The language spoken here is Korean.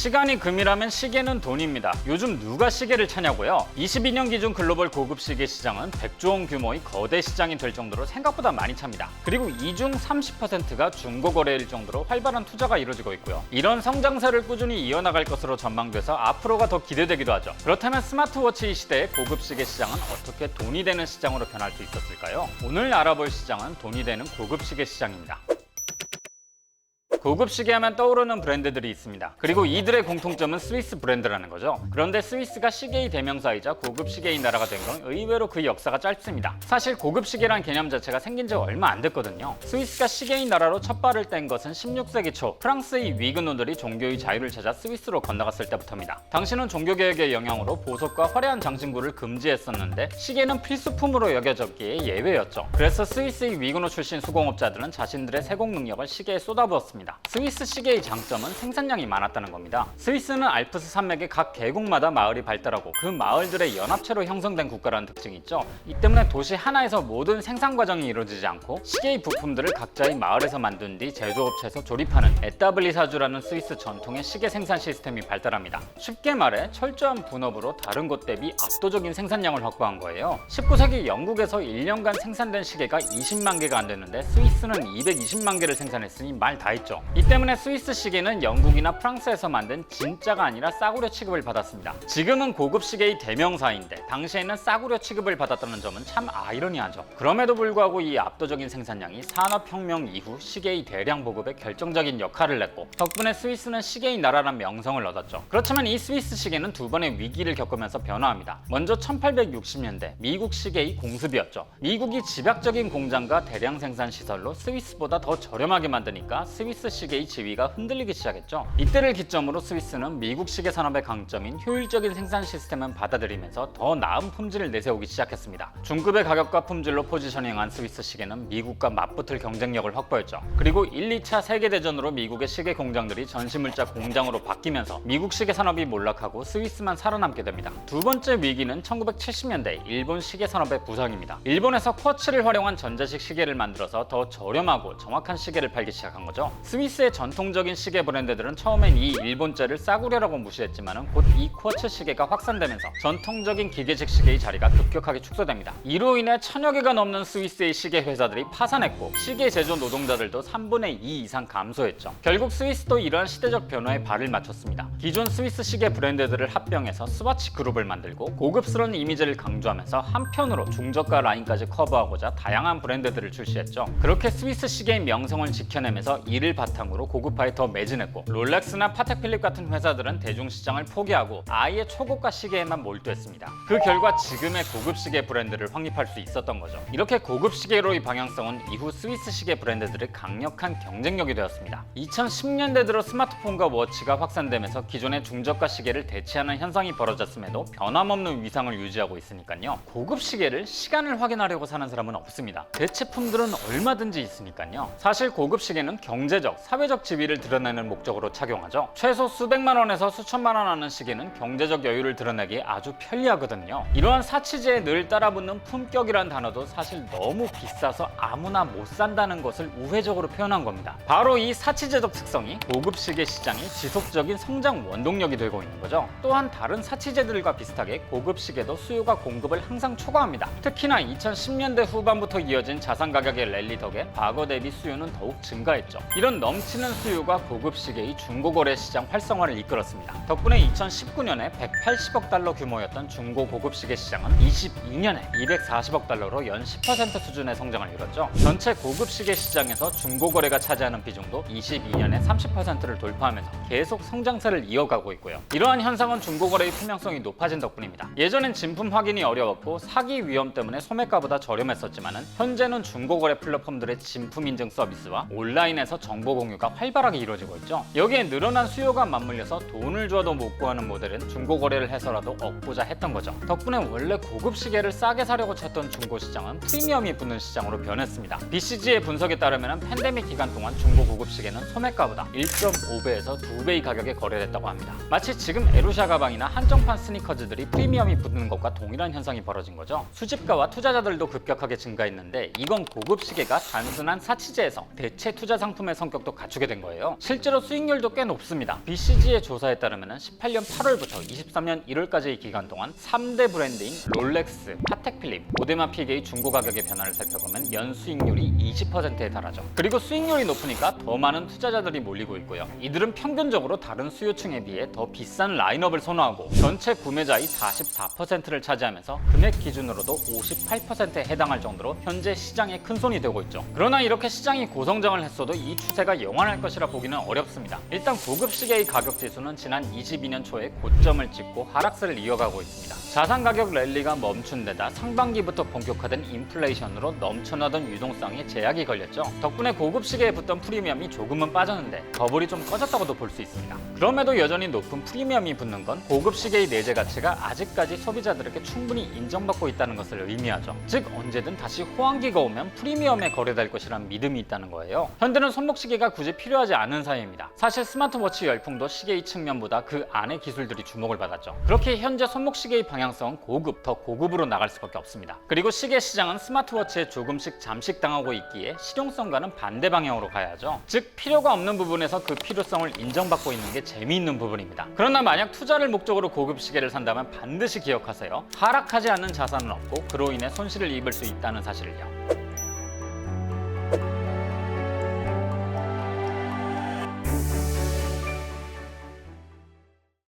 시간이 금이라면 시계는 돈입니다. 요즘 누가 시계를 차냐고요? 22년 기준 글로벌 고급 시계 시장은 100조 원 규모의 거대 시장이 될 정도로 생각보다 많이 찹니다. 그리고 이 중 30%가 중고 거래일 정도로 활발한 투자가 이루어지고 있고요. 이런 성장세를 꾸준히 이어나갈 것으로 전망돼서 앞으로가 더 기대되기도 하죠. 그렇다면 스마트워치 이 시대의 고급 시계 시장은 어떻게 돈이 되는 시장으로 변할 수 있었을까요? 오늘 알아볼 시장은 돈이 되는 고급 시계 시장입니다. 고급 시계 하면 떠오르는 브랜드들이 있습니다. 그리고 이들의 공통점은 스위스 브랜드라는 거죠. 그런데 스위스가 시계의 대명사이자 고급 시계의 나라가 된 건 의외로 그 역사가 짧습니다. 사실 고급 시계란 개념 자체가 생긴 지 얼마 안 됐거든요. 스위스가 시계의 나라로 첫 발을 뗀 것은 16세기 초 프랑스의 위근노들이 종교의 자유를 찾아 스위스로 건너갔을 때부터입니다. 당시는 종교개혁의 영향으로 보석과 화려한 장신구를 금지했었는데 시계는 필수품으로 여겨졌기에 예외였죠. 그래서 스위스의 위근노 출신 수공업자들은 자신들의 세공 능력을 시계에 쏟아부었습니다. 스위스 시계의 장점은 생산량이 많았다는 겁니다. 스위스는 알프스 산맥의 각 계곡마다 마을이 발달하고 그 마을들의 연합체로 형성된 국가라는 특징이 있죠. 이 때문에 도시 하나에서 모든 생산 과정이 이루어지지 않고 시계의 부품들을 각자의 마을에서 만든 뒤 제조업체에서 조립하는 에따블리사주라는 스위스 전통의 시계 생산 시스템이 발달합니다. 쉽게 말해 철저한 분업으로 다른 곳 대비 압도적인 생산량을 확보한 거예요. 19세기 영국에서 1년간 생산된 시계가 20만 개가 안 됐는데 스위스는 220만 개를 생산했으니 말 다 했죠. 이 때문에 스위스 시계는 영국이나 프랑스에서 만든 진짜가 아니라 싸구려 취급을 받았습니다. 지금은 고급 시계의 대명사인데 당시에는 싸구려 취급을 받았다는 점은 참 아이러니하죠. 그럼에도 불구하고 이 압도적인 생산량이 산업혁명 이후 시계의 대량 보급에 결정적인 역할을 냈고 덕분에 스위스는 시계의 나라란 명성을 얻었죠. 그렇지만 이 스위스 시계는 두 번의 위기를 겪으면서 변화합니다. 먼저 1860년대 미국 시계의 공습이었죠. 미국이 집약적인 공장과 대량 생산 시설로 스위스보다 더 저렴하게 만드니까 스위스 시계의 지위가 흔들리기 시작했죠. 이때를 기점으로 스위스는 미국 시계 산업의 강점인 효율적인 생산 시스템을 받아들이면서 더 나은 품질을 내세우기 시작했습니다. 중급의 가격과 품질로 포지셔닝한 스위스 시계는 미국과 맞붙을 경쟁력을 확보했죠. 그리고 1, 2차 세계대전으로 미국의 시계 공장들이 전시물자 공장으로 바뀌면서 미국 시계 산업이 몰락하고 스위스만 살아남게 됩니다. 두 번째 위기는 1970년대 일본 시계 산업의 부상입니다. 일본에서 쿼츠를 활용한 전자식 시계를 만들어서 더 저렴하고 정확한 시계를 팔기 시작한 거죠. 스위스의 전통적인 시계 브랜드들은 처음엔 이 일본제를 싸구려라고 무시했지만 곧 이 쿼츠 시계가 확산되면서 전통적인 기계식 시계의 자리가 급격하게 축소됩니다. 이로 인해 1000여 개가 넘는 스위스의 시계 회사들이 파산했고 시계 제조 노동자들도 3분의 2 이상 감소했죠. 결국 스위스도 이러한 시대적 변화에 발을 맞췄습니다. 기존 스위스 시계 브랜드들을 합병해서 스와치 그룹을 만들고 고급스러운 이미지를 강조하면서 한편으로 중저가 라인까지 커버하고자 다양한 브랜드들을 출시했죠. 그렇게 스위스 시계의 명성을 지켜내면서 이를 바탕으로 고급화에 더 매진했고 롤렉스나 파텍필립 같은 회사들은 대중시장을 포기하고 아예 초고가 시계에만 몰두했습니다. 그 결과 지금의 고급 시계 브랜드를 확립할 수 있었던 거죠. 이렇게 고급 시계로의 방향성은 이후 스위스 시계 브랜드들의 강력한 경쟁력이 되었습니다. 2010년대 들어 스마트폰과 워치가 확산되면서 기존의 중저가 시계를 대체하는 현상이 벌어졌음에도 변함없는 위상을 유지하고 있으니까요. 고급 시계를 시간을 확인하려고 사는 사람은 없습니다. 대체품들은 얼마든지 있으니까요. 사실 고급 시계는 경제적, 사회적 지위를 드러내는 목적으로 착용하죠. 최소 수백만 원에서 수천만 원 하는 시계는 경제적 여유를 드러내기에 아주 편리하거든요. 이러한 사치제에 늘 따라붙는 품격이란 단어도 사실 너무 비싸서 아무나 못 산다는 것을 우회적으로 표현한 겁니다. 바로 이 사치제적 특성이 고급 시계 시장의 지속적인 성장 원동력이 되고 있는 거죠. 또한 다른 사치제들과 비슷하게 고급 시계도 수요가 공급을 항상 초과합니다. 특히나 2010년대 후반부터 이어진 자산 가격의 랠리 덕에 과거 대비 수요는 더욱 증가했죠. 이런 넘치는 수요가 고급 시계의 중고거래 시장 활성화를 이끌었습니다. 덕분에 2019년에 180억 달러 규모였던 중고 고급 시계 시장은 22년에 240억 달러로 연 10% 수준의 성장을 이뤘죠. 전체 고급 시계 시장에서 중고거래가 차지하는 비중도 22년에 30%를 돌파하면서 계속 성장세를 이어가고 있고요. 이러한 현상은 중고거래의 투명성이 높아진 덕분입니다. 예전엔 진품 확인이 어려웠고 사기 위험 때문에 소매가보다 저렴했었지만 현재는 중고거래 플랫폼들의 진품 인증 서비스와 온라인에서 정보 공유가 활발하게 이루어지고 있죠. 여기에 늘어난 수요가 맞물려서 돈을 줘도 못 구하는 모델은 중고거래를 해서라도 얻고자 했던 거죠. 덕분에 원래 고급 시계를 싸게 사려고 찾던 중고시장은 프리미엄이 붙는 시장으로 변했습니다. BCG의 분석에 따르면 팬데믹 기간 동안 중고 고급 시계는 소매가보다 1.5배에서 2배의 가격에 거래됐다고 합니다. 마치 지금 에루샤 가방이나 한정판 스니커즈들이 프리미엄이 붙는 것과 동일한 현상이 벌어진 거죠. 수집가와 투자자들도 급격하게 증가했는데 이건 고급 시계가 단순한 사치제에서 대체 투자 상품의 성격을 성격도 갖추게 된 거예요. 실제로 수익률도 꽤 높습니다. BCG의 조사에 따르면 18년 8월부터 23년 1월까지의 기간 동안 3대 브랜드인 롤렉스, 파텍 필립, 오데마 피게의 중고 가격의 변화를 살펴보면 연 수익률이 20%에 달하죠. 그리고 수익률이 높으니까 더 많은 투자자들이 몰리고 있고요. 이들은 평균적으로 다른 수요층에 비해 더 비싼 라인업을 선호하고 전체 구매자의 44%를 차지하면서 금액 기준으로도 58%에 해당할 정도로 현재 시장에 큰 손이 되고 있죠. 그러나 이렇게 시장이 고성장을 했어도 이 추세가 영원할 것이라 보기는 어렵습니다. 일단 고급 시계의 가격 지수는 지난 22년 초에 고점을 찍고 하락세를 이어가고 있습니다. 자산 가격 랠리가 멈춘 데다 상반기부터 본격화된 인플레이션으로 넘쳐나던 유동성에 제약이 걸렸죠. 덕분에 고급 시계에 붙던 프리미엄이 조금은 빠졌는데 버블이 좀 꺼졌다고도 볼 수 있습니다. 그럼에도 여전히 높은 프리미엄이 붙는 건 고급 시계의 내재 가치가 아직까지 소비자들에게 충분히 인정받고 있다는 것을 의미하죠. 즉 언제든 다시 호황기가 오면 프리미엄에 거래될 것이란 믿음이 있다는 거예요. 현대는 손목시계가 굳이 필요하지 않은 사회입니다. 사실 스마트워치 열풍도 시계의 측면보다 그 안의 기술들이 주목을 받았죠. 그렇게 현재 손목시계의 방향성은 고급, 더 고급으로 나갈 수밖에 없습니다. 그리고 시계 시장은 스마트워치에 조금씩 잠식당하고 있기에 실용성과는 반대 방향으로 가야죠. 즉 필요가 없는 부분에서 그 필요성을 인정받고 있는 게 재미있는 부분입니다. 그러나 만약 투자를 목적으로 고급 시계를 산다면 반드시 기억하세요. 하락하지 않는 자산은 없고 그로 인해 손실을 입을 수 있다는 사실을요.